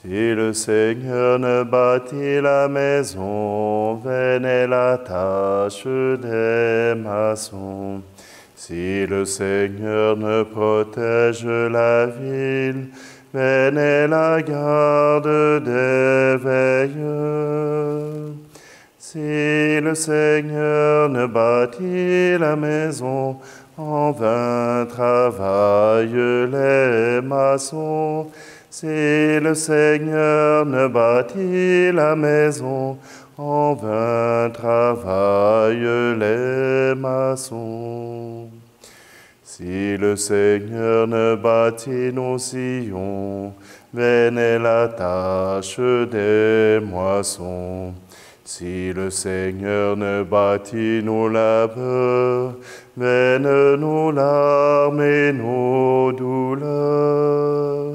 Si le Seigneur ne bâtit la maison, vaine est la tâche des maçons. Si le Seigneur ne protège la ville, vaine est la garde des veilleurs. Si le Seigneur ne bâtit la maison, en vain travaillent les maçons. Si le Seigneur ne bâtit la maison, en vain travaillent les maçons. Si le Seigneur ne bâtit nos sillons, vaine est la tâche des moissons. Si le Seigneur ne bâtit nos labeurs, vaines nos larmes et nos douleurs.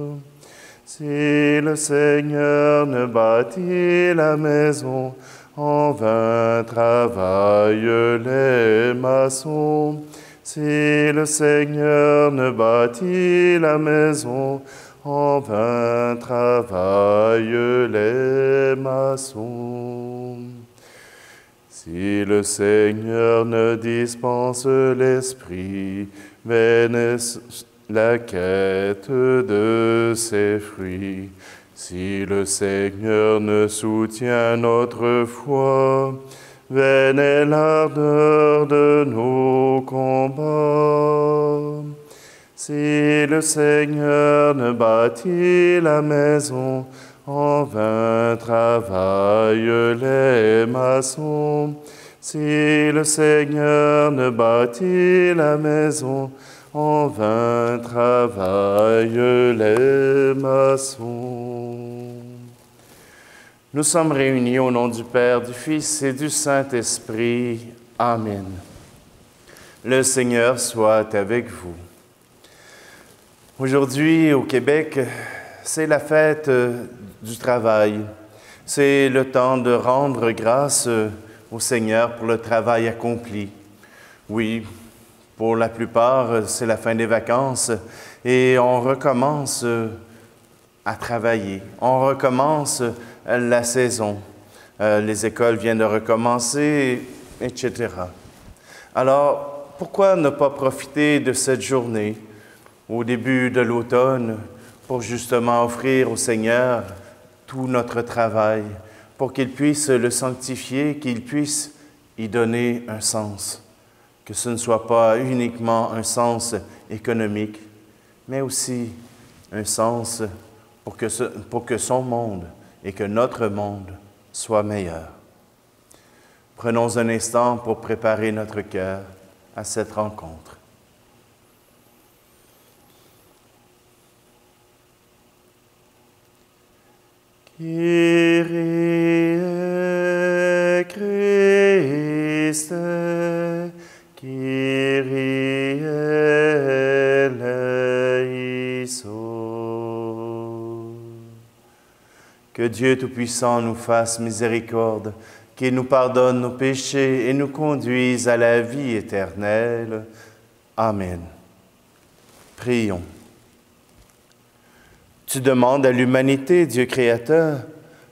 Si le Seigneur ne bâtit la maison, en vain travaillent les maçons. Si le Seigneur ne bâtit la maison, en vain travaillent les maçons. Si le Seigneur ne dispense l'Esprit, vaine est la quête de ses fruits. Si le Seigneur ne soutient notre foi, vaine est l'ardeur de nos combats. Si le Seigneur ne bâtit la maison, en vain travaillent les maçons. Si le Seigneur ne bâtit la maison, en vain travaillent les maçons. Nous sommes réunis au nom du Père, du Fils et du Saint-Esprit. Amen. Le Seigneur soit avec vous. Aujourd'hui, au Québec, c'est la fête du travail. C'est le temps de rendre grâce au Seigneur pour le travail accompli. Oui, pour la plupart, c'est la fin des vacances et on recommence à travailler. On recommence la saison. Les écoles viennent de recommencer, etc. Alors, pourquoi ne pas profiter de cette journée au début de l'automne pour justement offrir au Seigneur tout notre travail, pour qu'il puisse le sanctifier, qu'il puisse y donner un sens, que ce ne soit pas uniquement un sens économique, mais aussi un sens pour que son monde et que notre monde soit meilleur. Prenons un instant pour préparer notre cœur à cette rencontre. Kyrie Christe, Kyrie eleison. Que Dieu Tout-Puissant nous fasse miséricorde, qu'il nous pardonne nos péchés et nous conduise à la vie éternelle. Amen. Prions. Tu demandes à l'humanité, Dieu créateur,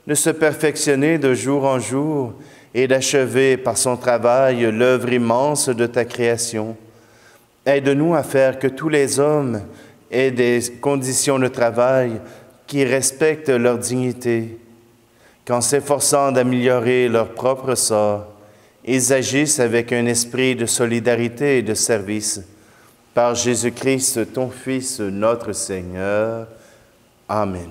de se perfectionner de jour en jour et d'achever par son travail l'œuvre immense de ta création. Aide-nous à faire que tous les hommes aient des conditions de travail qui respectent leur dignité, qu'en s'efforçant d'améliorer leur propre sort, ils agissent avec un esprit de solidarité et de service. Par Jésus-Christ, ton Fils, notre Seigneur. Amen.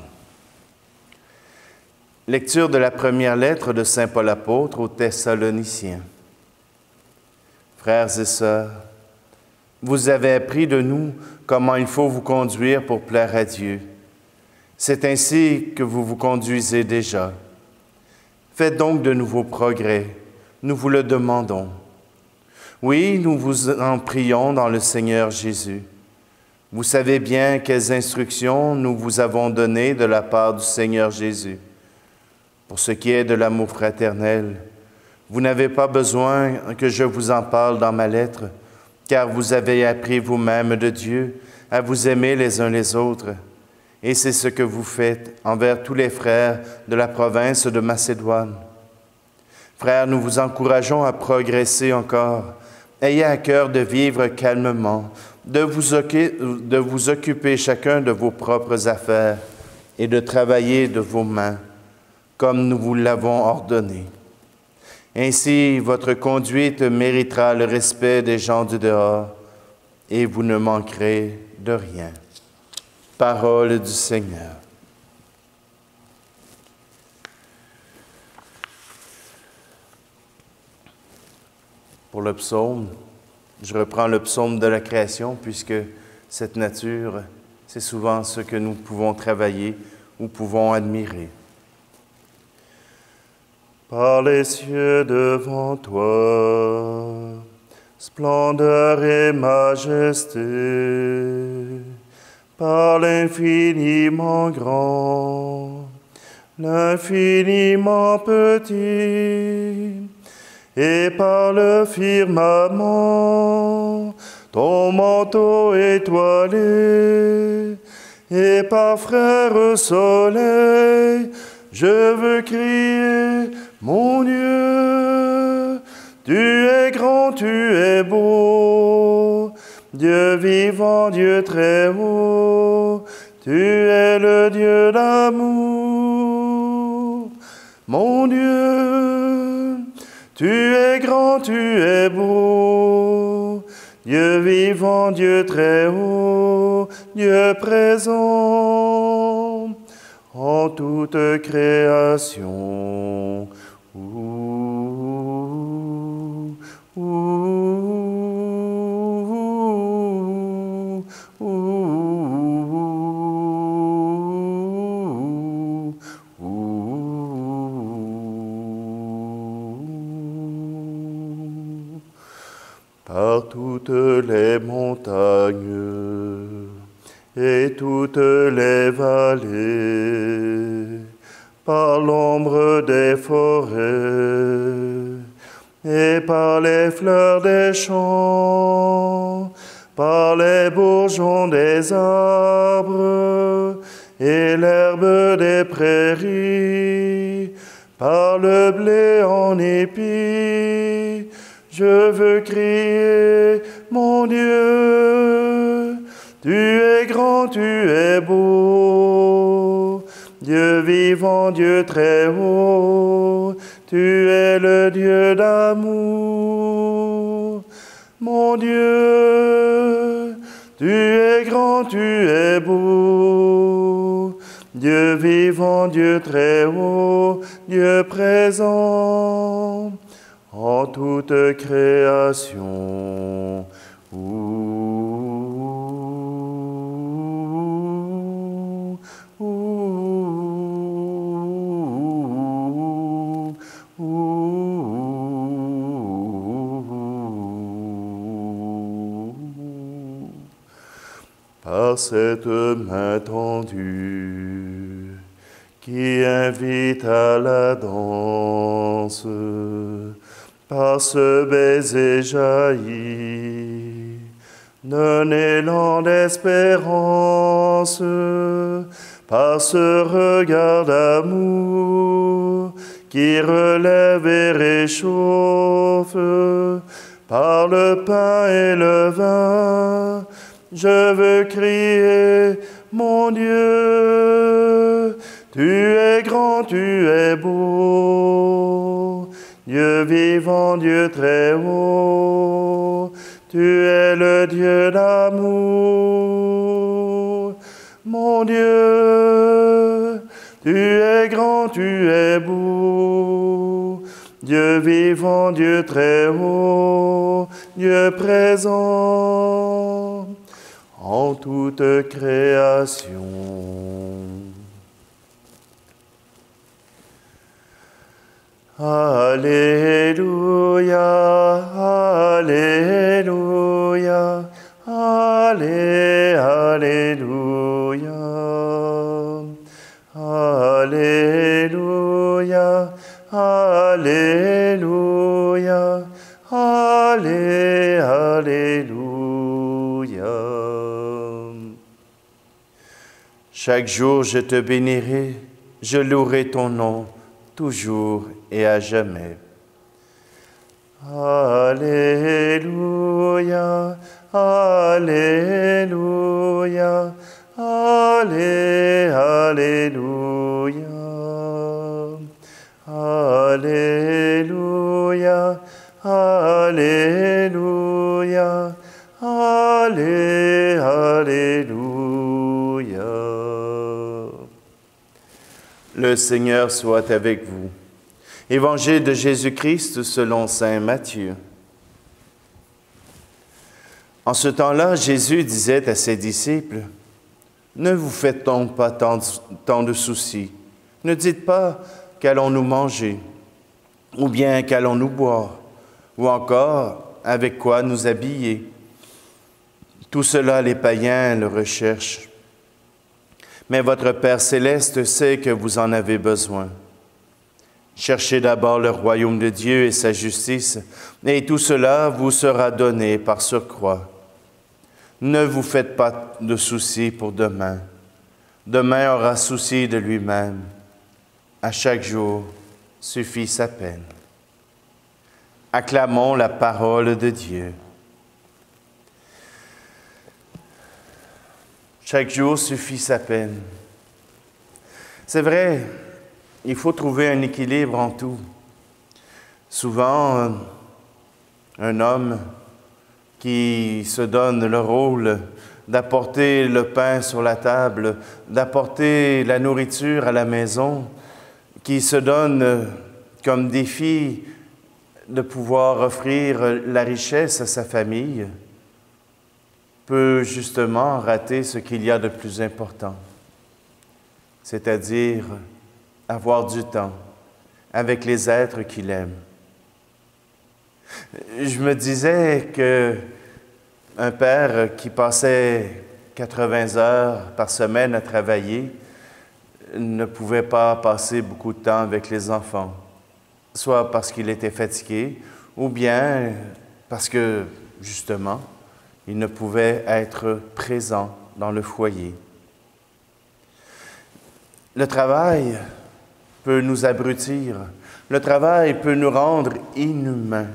Lecture de la première lettre de saint Paul apôtre aux Thessaloniciens. Frères et sœurs, vous avez appris de nous comment il faut vous conduire pour plaire à Dieu. C'est ainsi que vous vous conduisez déjà. Faites donc de nouveaux progrès, nous vous le demandons. Oui, nous vous en prions dans le Seigneur Jésus. Vous savez bien quelles instructions nous vous avons données de la part du Seigneur Jésus. Pour ce qui est de l'amour fraternel, vous n'avez pas besoin que je vous en parle dans ma lettre, car vous avez appris vous-même de Dieu à vous aimer les uns les autres. Et c'est ce que vous faites envers tous les frères de la province de Macédoine. Frères, nous vous encourageons à progresser encore. Ayez à cœur de vivre calmement, de vous occuper chacun de vos propres affaires et de travailler de vos mains, comme nous vous l'avons ordonné. Ainsi, votre conduite méritera le respect des gens du dehors, et vous ne manquerez de rien. Parole du Seigneur. Pour le psaume, je reprends le psaume de la création, puisque cette nature, c'est souvent ce que nous pouvons travailler ou pouvons admirer. Par les cieux devant toi, splendeur et majesté, par l'infiniment grand, l'infiniment petit, et par le firmament, ton manteau étoilé, et par frère soleil, je veux crier, mon Dieu, tu es grand, tu es beau, Dieu vivant, Dieu très haut, tu es le Dieu d'amour. Mon Dieu, tu es grand, tu es beau, Dieu vivant, Dieu très haut, Dieu présent en toute création. Par toutes les montagnes et toutes les vallées, par l'ombre des forêts et par les fleurs des champs, par les bourgeons des arbres et l'herbe des prairies, par le blé en épis, je veux crier, mon Dieu, tu es grand, tu es beau, Dieu vivant, Dieu très haut, tu es le Dieu d'amour. Mon Dieu, tu es grand, tu es beau, Dieu vivant, Dieu très haut, Dieu présent en toute création. Par cette main tendue qui invite à la danse, par ce baiser jailli d'un élan d'espérance, par ce regard d'amour qui relève et réchauffe, par le pain et le vin, je veux crier, mon Dieu, tu es grand, tu es beau, Dieu vivant, Dieu très haut, tu es le Dieu d'amour. Mon Dieu, tu es grand, tu es beau, Dieu vivant, Dieu très haut, Dieu présent en toute création. Alléluia, Alléluia, Alléluia, Alléluia, Alléluia, Alléluia. Chaque jour je te bénirai, je louerai ton nom, toujours et à jamais. Alléluia, Alléluia, Alléluia, Alléluia, Alléluia, Alléluia. Le Seigneur soit avec vous. Évangile de Jésus-Christ selon saint Matthieu. En ce temps-là, Jésus disait à ses disciples, « Ne vous faites donc pas tant de soucis. Ne dites pas qu'allons-nous manger, ou bien qu'allons-nous boire, ou encore avec quoi nous habiller. Tout cela, les païens le recherchent. Mais votre Père céleste sait que vous en avez besoin. Cherchez d'abord le royaume de Dieu et sa justice, et tout cela vous sera donné par surcroît. Ne vous faites pas de soucis pour demain. Demain aura souci de lui-même. À chaque jour suffit sa peine. » Acclamons la parole de Dieu. Chaque jour suffit sa peine. C'est vrai, il faut trouver un équilibre en tout. Souvent, un homme qui se donne le rôle d'apporter le pain sur la table, d'apporter la nourriture à la maison, qui se donne comme défi de pouvoir offrir la richesse à sa famille, peut justement rater ce qu'il y a de plus important, c'est-à-dire avoir du temps avec les êtres qu'il aime. Je me disais qu'un père qui passait 80 heures par semaine à travailler ne pouvait pas passer beaucoup de temps avec les enfants, soit parce qu'il était fatigué, ou bien parce que, justement, il ne pouvait être présent dans le foyer. Le travail peut nous abrutir, le travail peut nous rendre inhumains.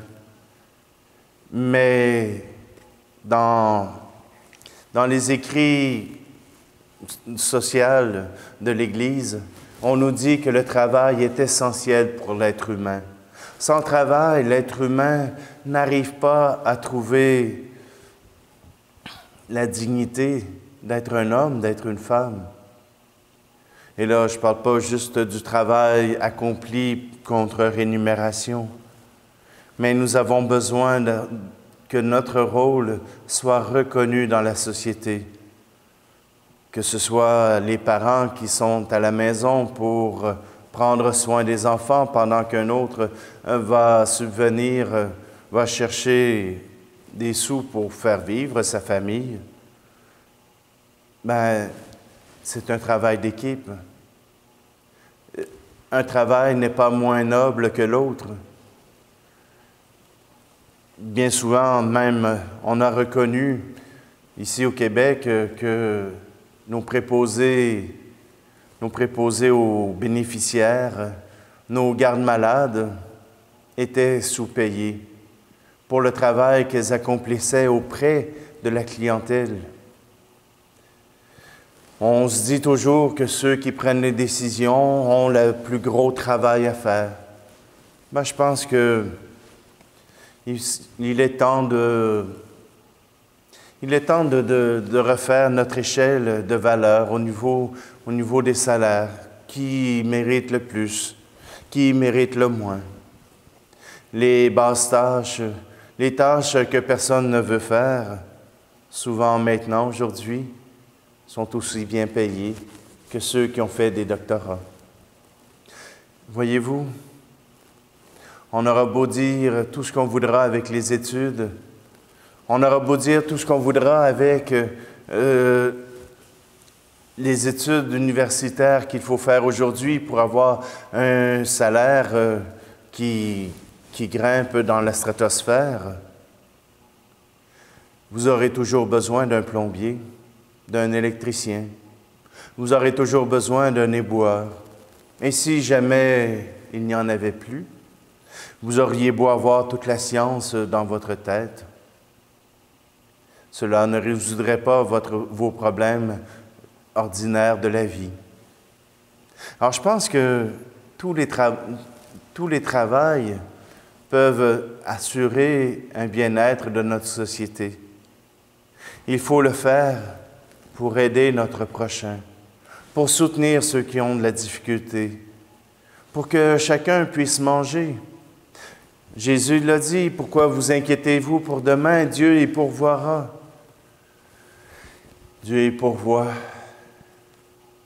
Mais dans les écrits sociaux de l'Église, on nous dit que le travail est essentiel pour l'être humain. Sans travail, l'être humain n'arrive pas à trouver la dignité d'être un homme, d'être une femme. Et là, je ne parle pas juste du travail accompli contre rémunération, mais nous avons besoin que notre rôle soit reconnu dans la société, que ce soit les parents qui sont à la maison pour prendre soin des enfants pendant qu'un autre va subvenir, va chercher des sous pour faire vivre sa famille. Ben, c'est un travail d'équipe. Un travail n'est pas moins noble que l'autre. Bien souvent, même, on a reconnu ici au Québec que nos préposés aux bénéficiaires, nos gardes-malades étaient sous-payés pour le travail qu'elles accomplissaient auprès de la clientèle. On se dit toujours que ceux qui prennent les décisions ont le plus gros travail à faire. Ben, je pense que il est temps de refaire notre échelle de valeur au niveau des salaires. Qui mérite le plus? Qui mérite le moins? Les basses tâches, les tâches que personne ne veut faire, souvent maintenant, aujourd'hui, sont aussi bien payées que ceux qui ont fait des doctorats. Voyez-vous, on aura beau dire tout ce qu'on voudra avec les études, on aura beau dire tout ce qu'on voudra avec les études universitaires qu'il faut faire aujourd'hui pour avoir un salaire qui grimpe dans la stratosphère. Vous aurez toujours besoin d'un plombier, d'un électricien. Vous aurez toujours besoin d'un éboueur. Et si jamais il n'y en avait plus, vous auriez beau avoir toute la science dans votre tête. Cela ne résoudrait pas vos problèmes ordinaires de la vie. Alors, je pense que tous les travails peuvent assurer un bien-être de notre société. Il faut le faire pour aider notre prochain, pour soutenir ceux qui ont de la difficulté, pour que chacun puisse manger. Jésus l'a dit, « Pourquoi vous inquiétez-vous pour demain? Dieu y pourvoira. » Dieu y pourvoit,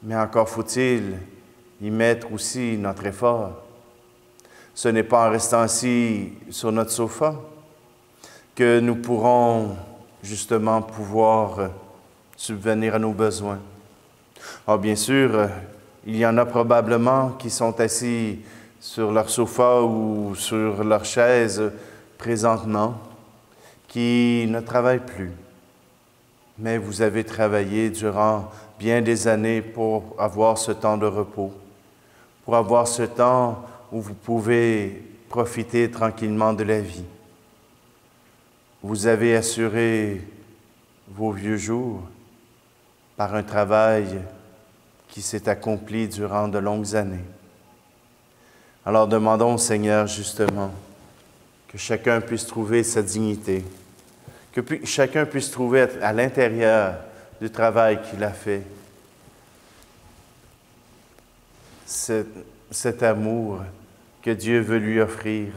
mais encore faut-il y mettre aussi notre effort. Ce n'est pas en restant assis sur notre sofa que nous pourrons justement pouvoir subvenir à nos besoins. Alors bien sûr, il y en a probablement qui sont assis sur leur sofa ou sur leur chaise présentement, qui ne travaillent plus. Mais vous avez travaillé durant bien des années pour avoir ce temps de repos, pour avoir ce temps où vous pouvez profiter tranquillement de la vie. Vous avez assuré vos vieux jours par un travail qui s'est accompli durant de longues années. Alors demandons au Seigneur justement que chacun puisse trouver sa dignité, que chacun puisse trouver à l'intérieur du travail qu'il a fait cet amour que Dieu veut lui offrir,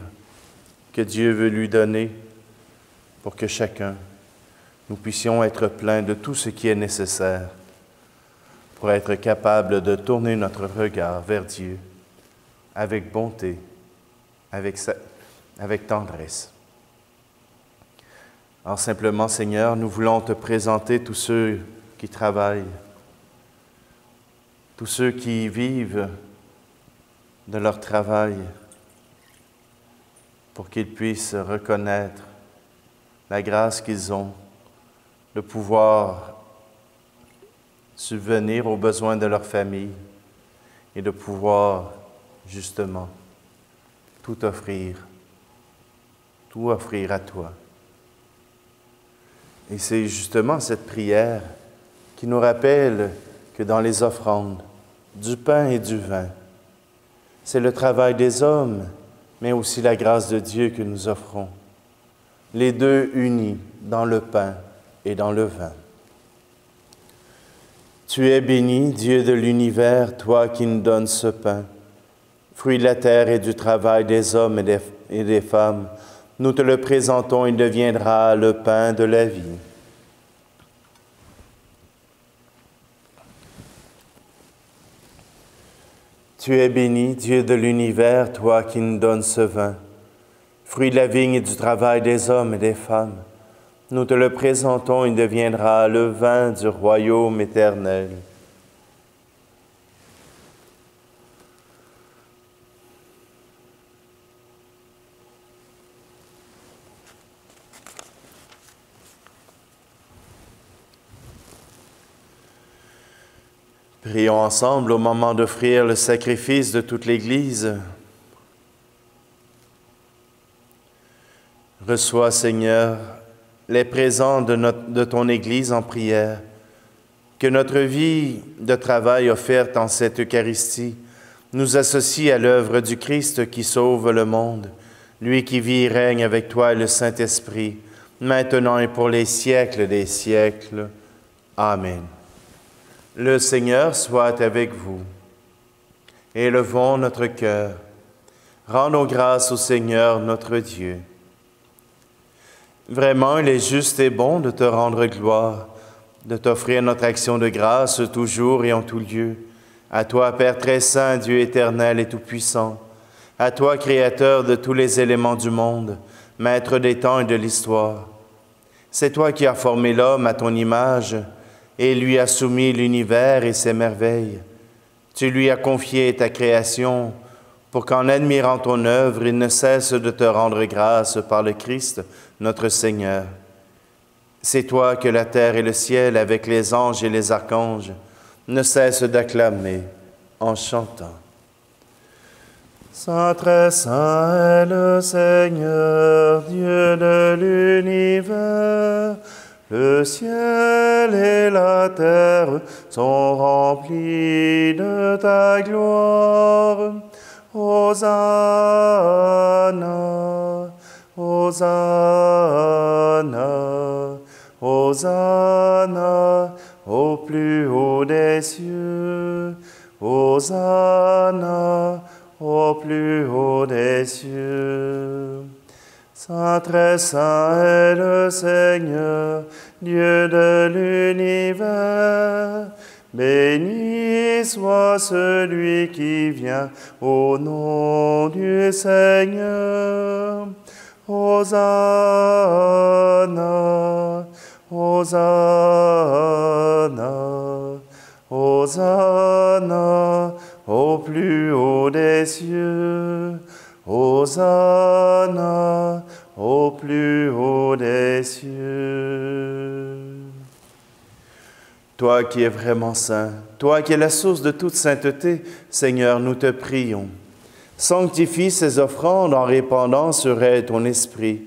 que Dieu veut lui donner, pour que chacun, nous puissions être pleins de tout ce qui est nécessaire pour être capables de tourner notre regard vers Dieu avec bonté, avec tendresse. Alors simplement, Seigneur, nous voulons te présenter tous ceux qui travaillent, tous ceux qui vivent de leur travail, pour qu'ils puissent reconnaître la grâce qu'ils ont de pouvoir subvenir aux besoins de leur famille et de pouvoir justement tout offrir à toi. Et c'est justement cette prière qui nous rappelle que dans les offrandes, du pain et du vin, c'est le travail des hommes, mais aussi la grâce de Dieu que nous offrons, les deux unis dans le pain et dans le vin. Tu es béni, Dieu de l'univers, toi qui nous donnes ce pain, fruit de la terre et du travail des hommes et des femmes. Nous te le présentons, il deviendra le pain de la vie. Tu es béni, Dieu de l'univers, toi qui nous donnes ce vin, fruit de la vigne et du travail des hommes et des femmes. Nous te le présentons, il deviendra le vin du royaume éternel. Prions ensemble au moment d'offrir le sacrifice de toute l'Église. Reçois, Seigneur, les présents de ton Église en prière, que notre vie de travail offerte en cette Eucharistie nous associe à l'œuvre du Christ qui sauve le monde, lui qui vit et règne avec toi et le Saint-Esprit, maintenant et pour les siècles des siècles. Amen. Le Seigneur soit avec vous. Élevons notre cœur. Rendons grâce au Seigneur notre Dieu. Vraiment, il est juste et bon de te rendre gloire, de t'offrir notre action de grâce toujours et en tout lieu. À toi, Père très saint, Dieu éternel et tout-puissant, à toi, Créateur de tous les éléments du monde, Maître des temps et de l'histoire. C'est toi qui as formé l'homme à ton image et lui as soumis l'univers et ses merveilles. Tu lui as confié ta création pour qu'en admirant ton œuvre, il ne cesse de te rendre grâce par le Christ, notre Seigneur. C'est toi que la terre et le ciel, avec les anges et les archanges, ne cesse d'acclamer en chantant. Saint, très saint est le Seigneur, Dieu de l'univers. Le ciel et la terre sont remplis de ta gloire. Hosanna, Hosanna, Hosanna au plus haut des cieux. Hosanna au plus haut des cieux. Saint, très saint est le Seigneur, Dieu de l'univers. Béni soit celui qui vient au nom du Seigneur. Hosanna, Hosanna, Hosanna au plus haut des cieux. Hosanna au plus haut des cieux. Toi qui es vraiment saint, toi qui es la source de toute sainteté, Seigneur, nous te prions. Sanctifie ces offrandes en répandant sur elles ton esprit,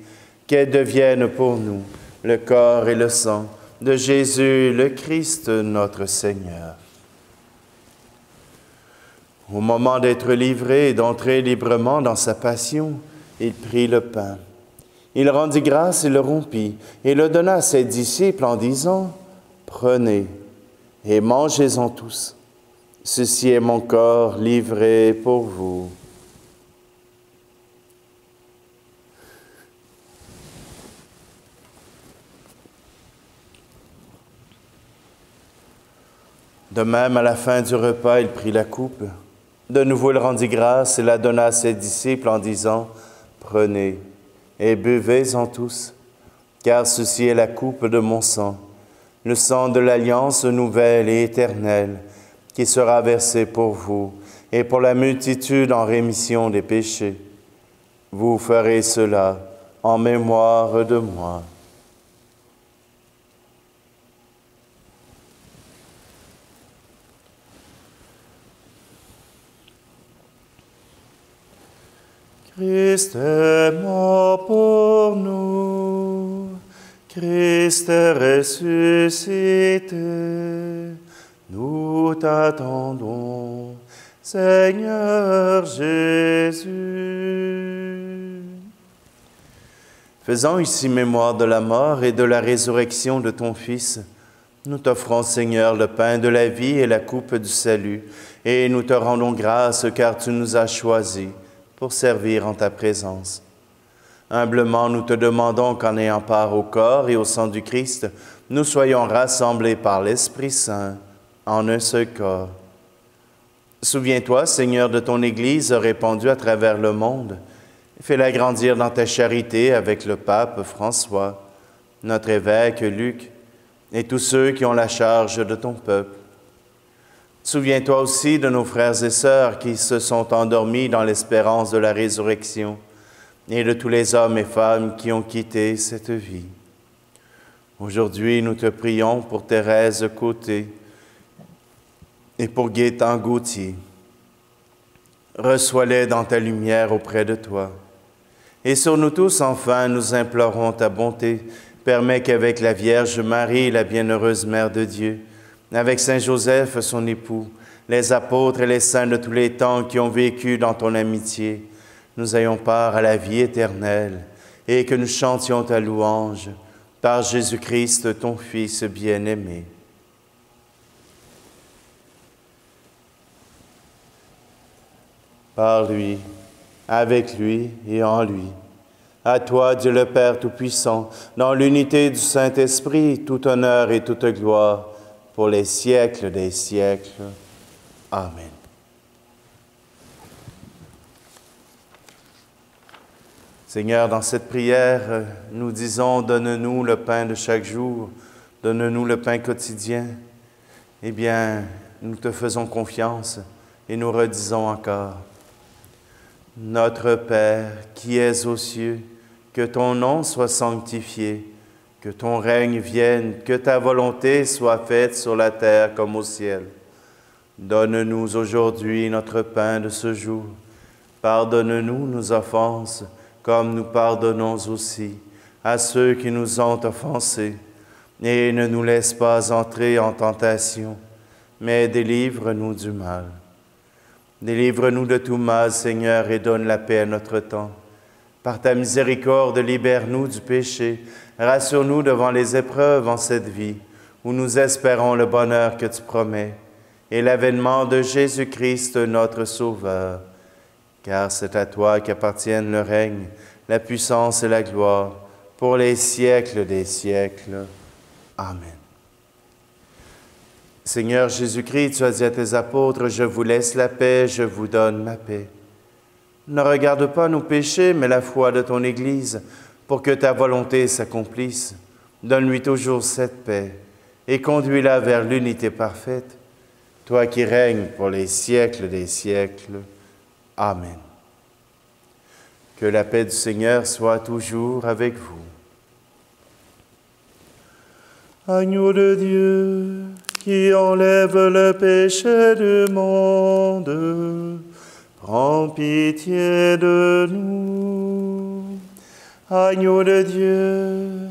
qu'elles deviennent pour nous le corps et le sang de Jésus, le Christ, notre Seigneur. Au moment d'être livré et d'entrer librement dans sa passion, il prit le pain. Il rendit grâce et le rompit, et le donna à ses disciples en disant, « Prenez et mangez-en tous. Ceci est mon corps livré pour vous. » De même, à la fin du repas, il prit la coupe. De nouveau, il rendit grâce et la donna à ses disciples en disant, « Prenez et buvez-en tous, car ceci est la coupe de mon sang, le sang de l'alliance nouvelle et éternelle, qui sera versé pour vous et pour la multitude en rémission des péchés. Vous ferez cela en mémoire de moi. » Christ est mort pour nous, Christ est ressuscité, nous t'attendons, Seigneur Jésus. Faisant ici mémoire de la mort et de la résurrection de ton Fils, nous t'offrons, Seigneur, le pain de la vie et la coupe du salut, et nous te rendons grâce car tu nous as choisis pour servir en ta présence. Humblement, nous te demandons qu'en ayant part au corps et au sang du Christ, nous soyons rassemblés par l'Esprit Saint en un seul corps. Souviens-toi, Seigneur, de ton Église répandue à travers le monde. Fais-la grandir dans ta charité avec le pape François, notre évêque Luc et tous ceux qui ont la charge de ton peuple. Souviens-toi aussi de nos frères et sœurs qui se sont endormis dans l'espérance de la résurrection et de tous les hommes et femmes qui ont quitté cette vie. Aujourd'hui, nous te prions pour Thérèse Côté et pour Gaétan Gauthier. Reçois-les dans ta lumière auprès de toi. Et sur nous tous, enfin, nous implorons ta bonté. Permets qu'avec la Vierge Marie, la bienheureuse Mère de Dieu, avec Saint Joseph, son époux, les apôtres et les saints de tous les temps qui ont vécu dans ton amitié, nous ayons part à la vie éternelle et que nous chantions ta louange par Jésus-Christ, ton Fils bien-aimé. Par lui, avec lui et en lui. À toi, Dieu le Père Tout-Puissant, dans l'unité du Saint-Esprit, tout honneur et toute gloire, pour les siècles des siècles. Amen. Seigneur, dans cette prière, nous disons, donne-nous le pain de chaque jour, donne-nous le pain quotidien. Eh bien, nous te faisons confiance et nous redisons encore, Notre Père qui es aux cieux, que ton nom soit sanctifié, que ton règne vienne, que ta volonté soit faite sur la terre comme au ciel. Donne-nous aujourd'hui notre pain de ce jour. Pardonne-nous nos offenses, comme nous pardonnons aussi à ceux qui nous ont offensés. Et ne nous laisse pas entrer en tentation, mais délivre-nous du mal. Délivre-nous de tout mal, Seigneur, et donne la paix à notre temps. Par ta miséricorde, libère-nous du péché. Rassure-nous devant les épreuves en cette vie, où nous espérons le bonheur que tu promets, et l'avènement de Jésus-Christ, notre Sauveur. Car c'est à toi qu'appartiennent le règne, la puissance et la gloire, pour les siècles des siècles. Amen. Seigneur Jésus-Christ, tu as dit à tes apôtres, « Je vous laisse la paix, je vous donne ma paix. » Ne regarde pas nos péchés, mais la foi de ton Église, pour que ta volonté s'accomplisse. Donne-lui toujours cette paix et conduis-la vers l'unité parfaite, toi qui règnes pour les siècles des siècles. Amen. Que la paix du Seigneur soit toujours avec vous. Agneau de Dieu, qui enlève le péché du monde, prends pitié de nous. Agneau de Dieu,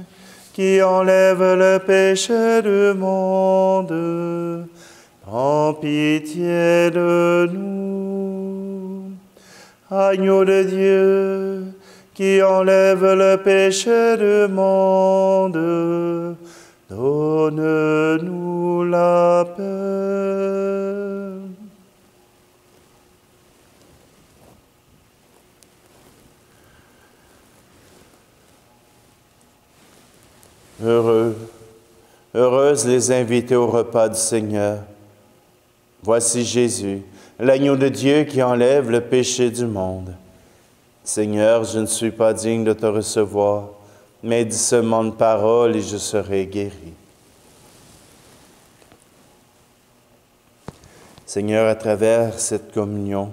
qui enlève le péché du monde, prends pitié de nous. Agneau de Dieu, qui enlève le péché du monde, donne-nous la paix. Heureuses les invités au repas du Seigneur. Voici Jésus, l'agneau de Dieu qui enlève le péché du monde. Seigneur, je ne suis pas digne de te recevoir, mais dis seulement une parole et je serai guéri. Seigneur, à travers cette communion,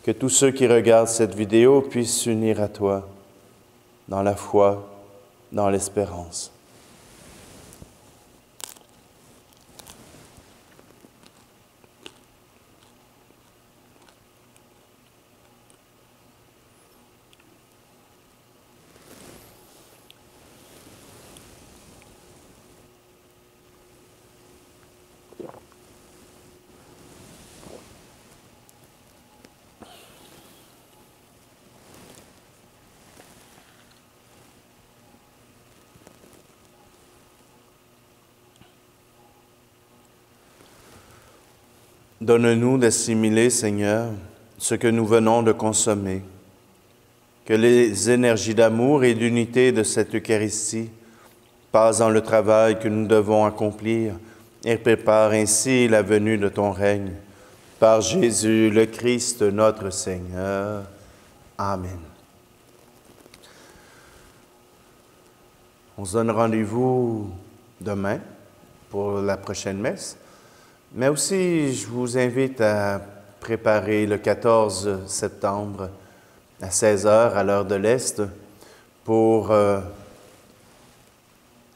que tous ceux qui regardent cette vidéo puissent s'unir à toi dans la foi, dans l'espérance. Donne-nous d'assimiler, Seigneur, ce que nous venons de consommer, que les énergies d'amour et d'unité de cette Eucharistie passent dans le travail que nous devons accomplir et préparent ainsi la venue de ton règne. Par Jésus le Christ, notre Seigneur. Amen. On se donne rendez-vous demain pour la prochaine messe. Mais aussi, je vous invite à préparer le 14 septembre à 16h à l'heure de l'Est pour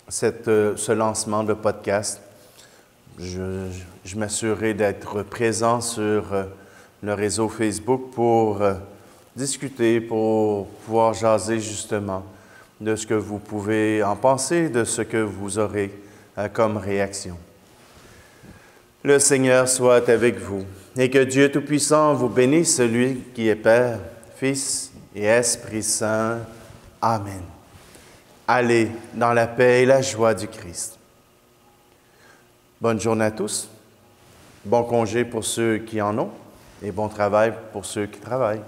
ce lancement de podcast. Je m'assurerai d'être présent sur le réseau Facebook pour discuter, pour pouvoir jaser justement de ce que vous pouvez en penser, de ce que vous aurez comme réaction. Le Seigneur soit avec vous, et que Dieu Tout-Puissant vous bénisse, celui qui est Père, Fils et Esprit Saint. Amen. Allez dans la paix et la joie du Christ. Bonne journée à tous, bon congé pour ceux qui en ont, et bon travail pour ceux qui travaillent.